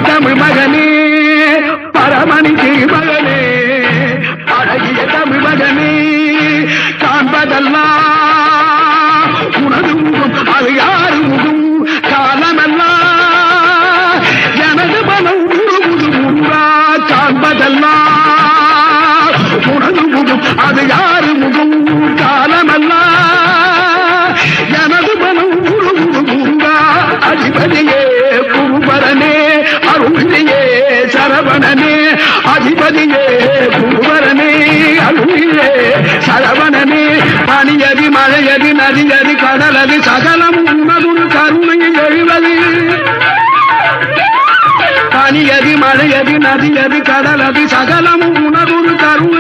தமிழ் மகனே பரமணிக்கு மகனே அழகிய தமிழ் மகனே காண்பதெல்லாம் உனது முகம் அது யாரு முகம் காலமெல்லாம் எனது மனம் உருகுது முருகா காண்பதெல்லாம் உனது முகம் அது யாரு முகம் காலமெல்லாம் எனது மனம் உருகுது முருகா அதிபதியே குருபரனே அருளியே சரவணனே அதிபதியே குருபரனே அருளியே சரவணனே பனியதி மழையதி நதியதி கடலதி சகலம் உன்னதும் கருணையில் எழுவது பனியதி மழையதி நதியதி கடலதி சகலம் உணர்வு கருணை